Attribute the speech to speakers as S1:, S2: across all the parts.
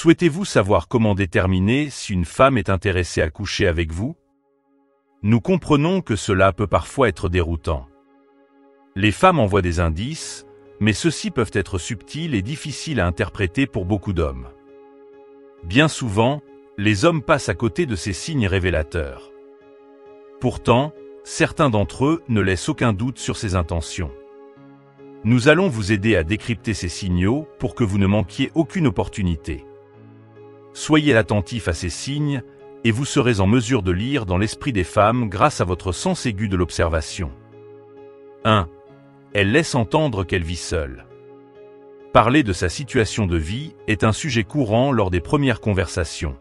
S1: Souhaitez-vous savoir comment déterminer si une femme est intéressée à coucher avec vous? Nous comprenons que cela peut parfois être déroutant. Les femmes envoient des indices, mais ceux-ci peuvent être subtils et difficiles à interpréter pour beaucoup d'hommes. Bien souvent, les hommes passent à côté de ces signes révélateurs. Pourtant, certains d'entre eux ne laissent aucun doute sur ces intentions. Nous allons vous aider à décrypter ces signaux pour que vous ne manquiez aucune opportunité. Soyez attentifs à ces signes et vous serez en mesure de lire dans l'esprit des femmes grâce à votre sens aigu de l'observation. 1. Elle laisse entendre qu'elle vit seule. Parler de sa situation de vie est un sujet courant lors des premières conversations.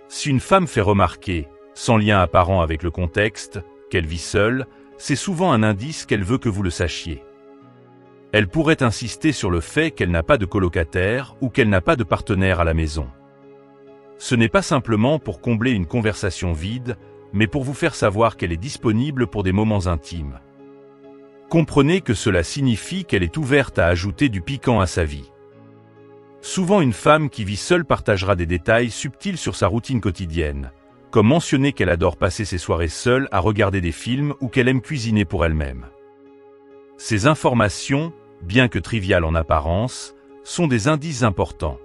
S1: Si une femme fait remarquer, sans lien apparent avec le contexte, qu'elle vit seule, c'est souvent un indice qu'elle veut que vous le sachiez. Elle pourrait insister sur le fait qu'elle n'a pas de colocataire ou qu'elle n'a pas de partenaire à la maison. Ce n'est pas simplement pour combler une conversation vide, mais pour vous faire savoir qu'elle est disponible pour des moments intimes. Comprenez que cela signifie qu'elle est ouverte à ajouter du piquant à sa vie. Souvent une femme qui vit seule partagera des détails subtils sur sa routine quotidienne, comme mentionner qu'elle adore passer ses soirées seule à regarder des films ou qu'elle aime cuisiner pour elle-même. Ces informations, bien que triviales en apparence, sont des indices importants.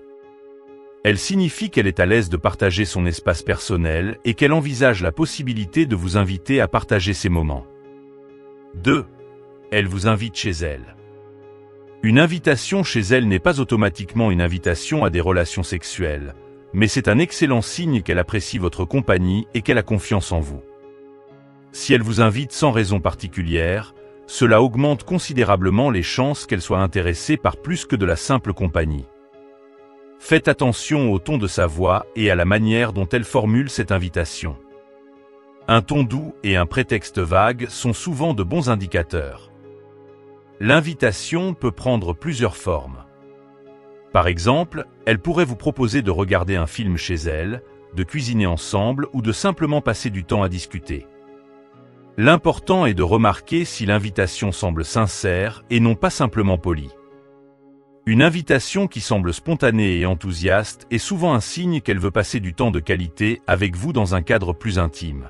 S1: Elles signifient qu'elle est à l'aise de partager son espace personnel et qu'elle envisage la possibilité de vous inviter à partager ces moments. 2. Elle vous invite chez elle. Une invitation chez elle n'est pas automatiquement une invitation à des relations sexuelles, mais c'est un excellent signe qu'elle apprécie votre compagnie et qu'elle a confiance en vous. Si elle vous invite sans raison particulière, cela augmente considérablement les chances qu'elle soit intéressée par plus que de la simple compagnie. Faites attention au ton de sa voix et à la manière dont elle formule cette invitation. Un ton doux et un prétexte vague sont souvent de bons indicateurs. L'invitation peut prendre plusieurs formes. Par exemple, elle pourrait vous proposer de regarder un film chez elle, de cuisiner ensemble ou de simplement passer du temps à discuter. L'important est de remarquer si l'invitation semble sincère et non pas simplement polie. Une invitation qui semble spontanée et enthousiaste est souvent un signe qu'elle veut passer du temps de qualité avec vous dans un cadre plus intime.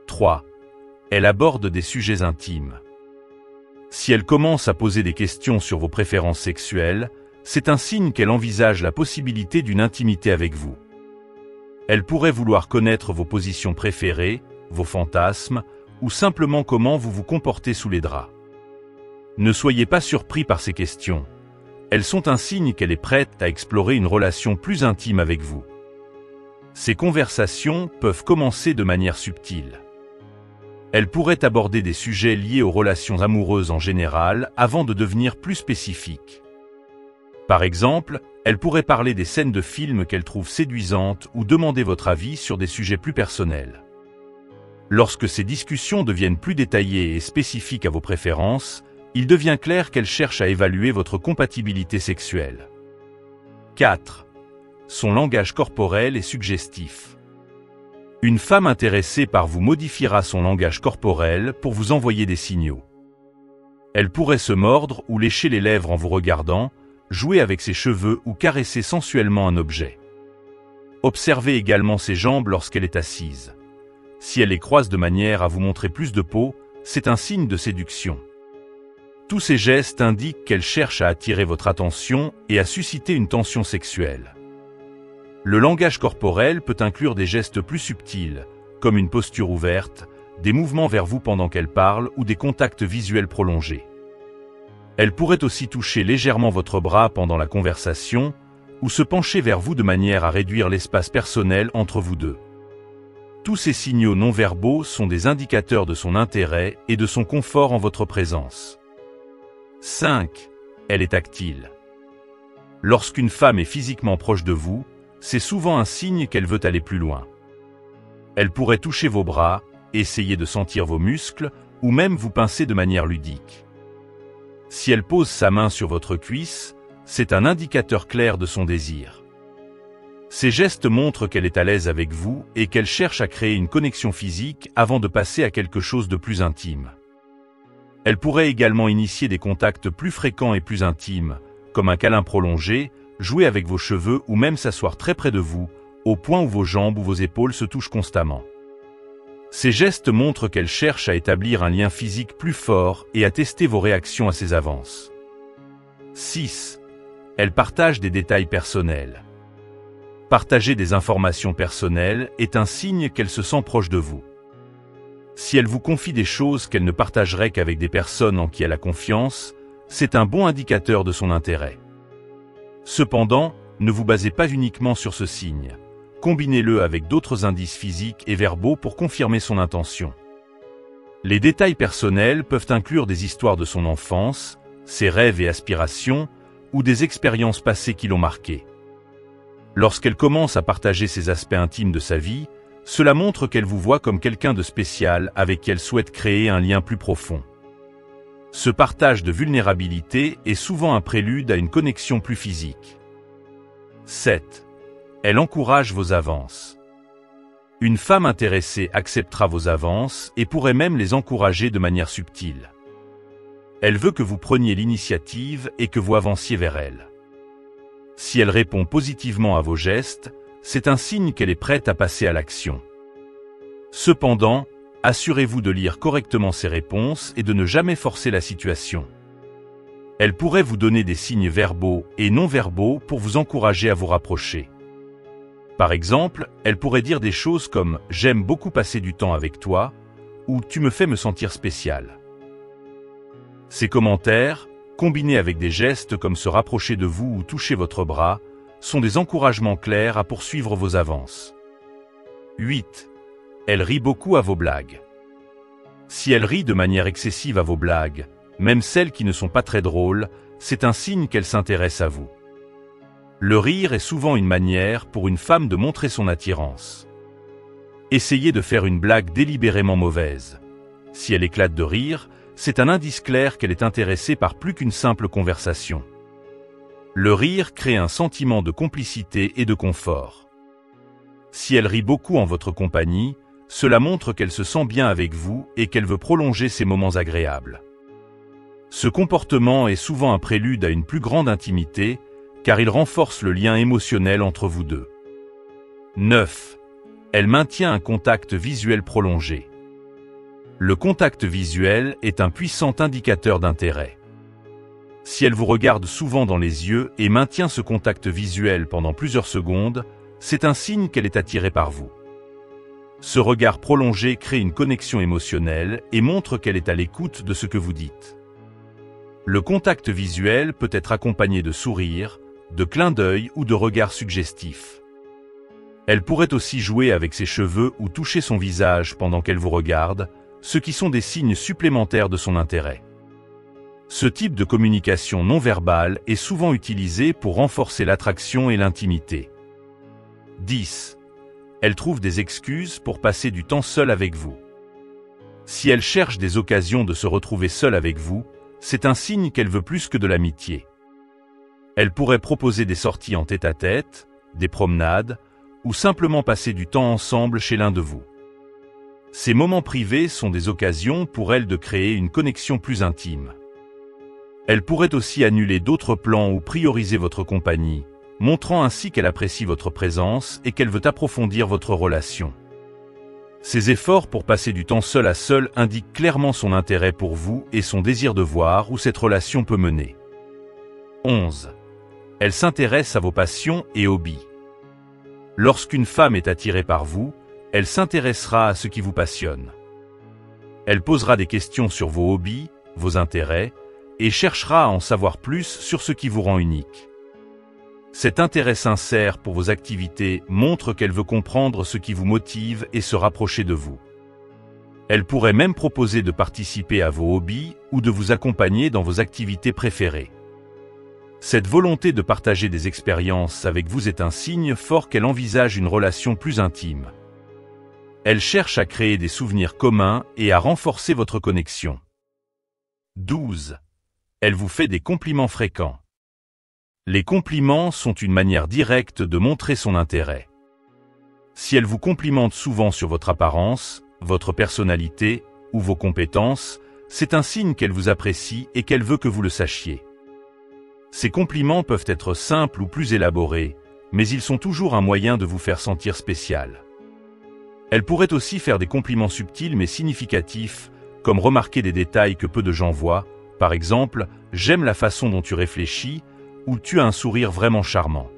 S1: 3. Elle aborde des sujets intimes. Si elle commence à poser des questions sur vos préférences sexuelles, c'est un signe qu'elle envisage la possibilité d'une intimité avec vous. Elle pourrait vouloir connaître vos positions préférées, vos fantasmes, ou simplement comment vous vous comportez sous les draps. Ne soyez pas surpris par ces questions. Elles sont un signe qu'elle est prête à explorer une relation plus intime avec vous. Ces conversations peuvent commencer de manière subtile. Elle pourrait aborder des sujets liés aux relations amoureuses en général avant de devenir plus spécifiques. Par exemple, elle pourrait parler des scènes de films qu'elle trouve séduisantes ou demander votre avis sur des sujets plus personnels. Lorsque ces discussions deviennent plus détaillées et spécifiques à vos préférences, il devient clair qu'elle cherche à évaluer votre compatibilité sexuelle. 4. Son langage corporel est suggestif. Une femme intéressée par vous modifiera son langage corporel pour vous envoyer des signaux. Elle pourrait se mordre ou lécher les lèvres en vous regardant, jouer avec ses cheveux ou caresser sensuellement un objet. Observez également ses jambes lorsqu'elle est assise. Si elle les croise de manière à vous montrer plus de peau, c'est un signe de séduction. Tous ces gestes indiquent qu'elle cherche à attirer votre attention et à susciter une tension sexuelle. Le langage corporel peut inclure des gestes plus subtils, comme une posture ouverte, des mouvements vers vous pendant qu'elle parle ou des contacts visuels prolongés. Elle pourrait aussi toucher légèrement votre bras pendant la conversation ou se pencher vers vous de manière à réduire l'espace personnel entre vous deux. Tous ces signaux non-verbaux sont des indicateurs de son intérêt et de son confort en votre présence. 5. Elle est tactile. Lorsqu'une femme est physiquement proche de vous, c'est souvent un signe qu'elle veut aller plus loin. Elle pourrait toucher vos bras, essayer de sentir vos muscles ou même vous pincer de manière ludique. Si elle pose sa main sur votre cuisse, c'est un indicateur clair de son désir. Ces gestes montrent qu'elle est à l'aise avec vous et qu'elle cherche à créer une connexion physique avant de passer à quelque chose de plus intime. Elle pourrait également initier des contacts plus fréquents et plus intimes, comme un câlin prolongé, jouer avec vos cheveux ou même s'asseoir très près de vous, au point où vos jambes ou vos épaules se touchent constamment. Ces gestes montrent qu'elle cherche à établir un lien physique plus fort et à tester vos réactions à ses avances. 6. Elle partage des détails personnels. Partager des informations personnelles est un signe qu'elle se sent proche de vous. Si elle vous confie des choses qu'elle ne partagerait qu'avec des personnes en qui elle a confiance, c'est un bon indicateur de son intérêt. Cependant, ne vous basez pas uniquement sur ce signe. Combinez-le avec d'autres indices physiques et verbaux pour confirmer son intention. Les détails personnels peuvent inclure des histoires de son enfance, ses rêves et aspirations, ou des expériences passées qui l'ont marqué. Lorsqu'elle commence à partager ces aspects intimes de sa vie, cela montre qu'elle vous voit comme quelqu'un de spécial avec qui elle souhaite créer un lien plus profond. Ce partage de vulnérabilité est souvent un prélude à une connexion plus physique. 7. Elle encourage vos avances. Une femme intéressée acceptera vos avances et pourrait même les encourager de manière subtile. Elle veut que vous preniez l'initiative et que vous avanciez vers elle. Si elle répond positivement à vos gestes, c'est un signe qu'elle est prête à passer à l'action. Cependant, assurez-vous de lire correctement ses réponses et de ne jamais forcer la situation. Elle pourrait vous donner des signes verbaux et non verbaux pour vous encourager à vous rapprocher. Par exemple, elle pourrait dire des choses comme « J'aime beaucoup passer du temps avec toi » ou « Tu me fais me sentir spécial ». Ces commentaires, combinés avec des gestes comme se rapprocher de vous ou toucher votre bras, sont des encouragements clairs à poursuivre vos avances. 8. Elle rit beaucoup à vos blagues. Si elle rit de manière excessive à vos blagues, même celles qui ne sont pas très drôles, c'est un signe qu'elle s'intéresse à vous. Le rire est souvent une manière pour une femme de montrer son attirance. Essayez de faire une blague délibérément mauvaise. Si elle éclate de rire, c'est un indice clair qu'elle est intéressée par plus qu'une simple conversation. Le rire crée un sentiment de complicité et de confort. Si elle rit beaucoup en votre compagnie, cela montre qu'elle se sent bien avec vous et qu'elle veut prolonger ces moments agréables. Ce comportement est souvent un prélude à une plus grande intimité, car il renforce le lien émotionnel entre vous deux. 9. Elle maintient un contact visuel prolongé. Le contact visuel est un puissant indicateur d'intérêt. Si elle vous regarde souvent dans les yeux et maintient ce contact visuel pendant plusieurs secondes, c'est un signe qu'elle est attirée par vous. Ce regard prolongé crée une connexion émotionnelle et montre qu'elle est à l'écoute de ce que vous dites. Le contact visuel peut être accompagné de sourires, de clins d'œil ou de regards suggestifs. Elle pourrait aussi jouer avec ses cheveux ou toucher son visage pendant qu'elle vous regarde, ce qui sont des signes supplémentaires de son intérêt. Ce type de communication non verbale est souvent utilisé pour renforcer l'attraction et l'intimité. 10. Elle trouve des excuses pour passer du temps seule avec vous. Si elle cherche des occasions de se retrouver seule avec vous, c'est un signe qu'elle veut plus que de l'amitié. Elle pourrait proposer des sorties en tête-à-tête, des promenades, ou simplement passer du temps ensemble chez l'un de vous. Ces moments privés sont des occasions pour elle de créer une connexion plus intime. Elle pourrait aussi annuler d'autres plans ou prioriser votre compagnie, montrant ainsi qu'elle apprécie votre présence et qu'elle veut approfondir votre relation. Ces efforts pour passer du temps seul à seul indiquent clairement son intérêt pour vous et son désir de voir où cette relation peut mener. 11. Elle s'intéresse à vos passions et hobbies. Lorsqu'une femme est attirée par vous, elle s'intéressera à ce qui vous passionne. Elle posera des questions sur vos hobbies, vos intérêts, et cherchera à en savoir plus sur ce qui vous rend unique. Cet intérêt sincère pour vos activités montre qu'elle veut comprendre ce qui vous motive et se rapprocher de vous. Elle pourrait même proposer de participer à vos hobbies ou de vous accompagner dans vos activités préférées. Cette volonté de partager des expériences avec vous est un signe fort qu'elle envisage une relation plus intime. Elle cherche à créer des souvenirs communs et à renforcer votre connexion. 12. Elle vous fait des compliments fréquents. Les compliments sont une manière directe de montrer son intérêt. Si elle vous complimente souvent sur votre apparence, votre personnalité ou vos compétences, c'est un signe qu'elle vous apprécie et qu'elle veut que vous le sachiez. Ces compliments peuvent être simples ou plus élaborés, mais ils sont toujours un moyen de vous faire sentir spécial. Elle pourrait aussi faire des compliments subtils mais significatifs, comme remarquer des détails que peu de gens voient, par exemple, « J'aime la façon dont tu réfléchis » ou « Tu as un sourire vraiment charmant ».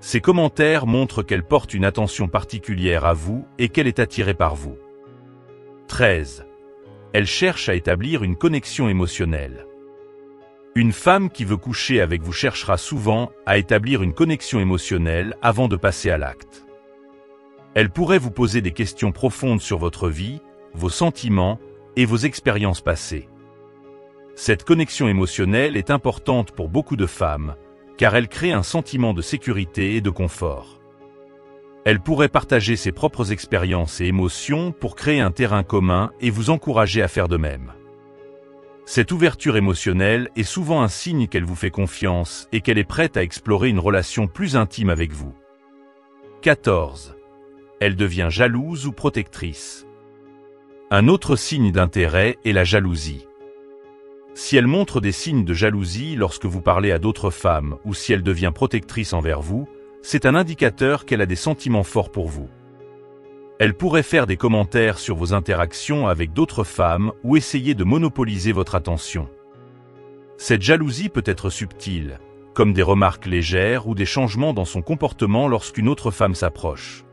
S1: Ces commentaires montrent qu'elle porte une attention particulière à vous et qu'elle est attirée par vous. 13. Elle cherche à établir une connexion émotionnelle. Une femme qui veut coucher avec vous cherchera souvent à établir une connexion émotionnelle avant de passer à l'acte. Elle pourrait vous poser des questions profondes sur votre vie, vos sentiments et vos expériences passées. Cette connexion émotionnelle est importante pour beaucoup de femmes, car elle crée un sentiment de sécurité et de confort. Elle pourrait partager ses propres expériences et émotions pour créer un terrain commun et vous encourager à faire de même. Cette ouverture émotionnelle est souvent un signe qu'elle vous fait confiance et qu'elle est prête à explorer une relation plus intime avec vous. 14. Elle devient jalouse ou protectrice. Un autre signe d'intérêt est la jalousie. Si elle montre des signes de jalousie lorsque vous parlez à d'autres femmes ou si elle devient protectrice envers vous, c'est un indicateur qu'elle a des sentiments forts pour vous. Elle pourrait faire des commentaires sur vos interactions avec d'autres femmes ou essayer de monopoliser votre attention. Cette jalousie peut être subtile, comme des remarques légères ou des changements dans son comportement lorsqu'une autre femme s'approche.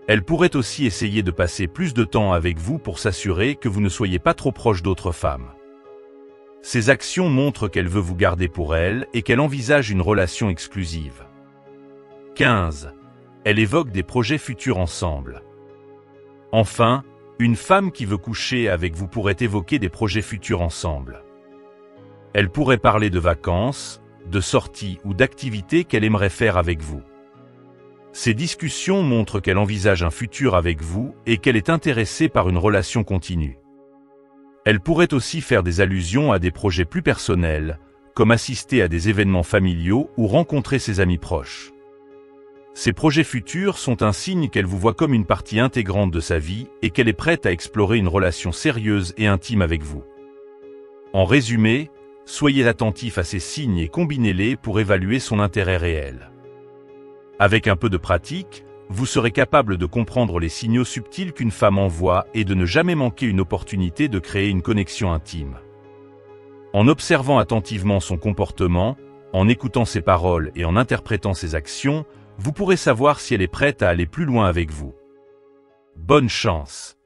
S1: Elle pourrait aussi essayer de passer plus de temps avec vous pour s'assurer que vous ne soyez pas trop proche d'autres femmes. Ces actions montrent qu'elle veut vous garder pour elle et qu'elle envisage une relation exclusive. 15. Elle évoque des projets futurs ensemble. Enfin, une femme qui veut coucher avec vous pourrait évoquer des projets futurs ensemble. Elle pourrait parler de vacances, de sorties ou d'activités qu'elle aimerait faire avec vous. Ces discussions montrent qu'elle envisage un futur avec vous et qu'elle est intéressée par une relation continue. Elle pourrait aussi faire des allusions à des projets plus personnels, comme assister à des événements familiaux ou rencontrer ses amis proches. Ces projets futurs sont un signe qu'elle vous voit comme une partie intégrante de sa vie et qu'elle est prête à explorer une relation sérieuse et intime avec vous. En résumé, soyez attentif à ces signes et combinez-les pour évaluer son intérêt réel. Avec un peu de pratique, vous serez capable de comprendre les signaux subtils qu'une femme envoie et de ne jamais manquer une opportunité de créer une connexion intime. En observant attentivement son comportement, en écoutant ses paroles et en interprétant ses actions, vous pourrez savoir si elle est prête à aller plus loin avec vous. Bonne chance!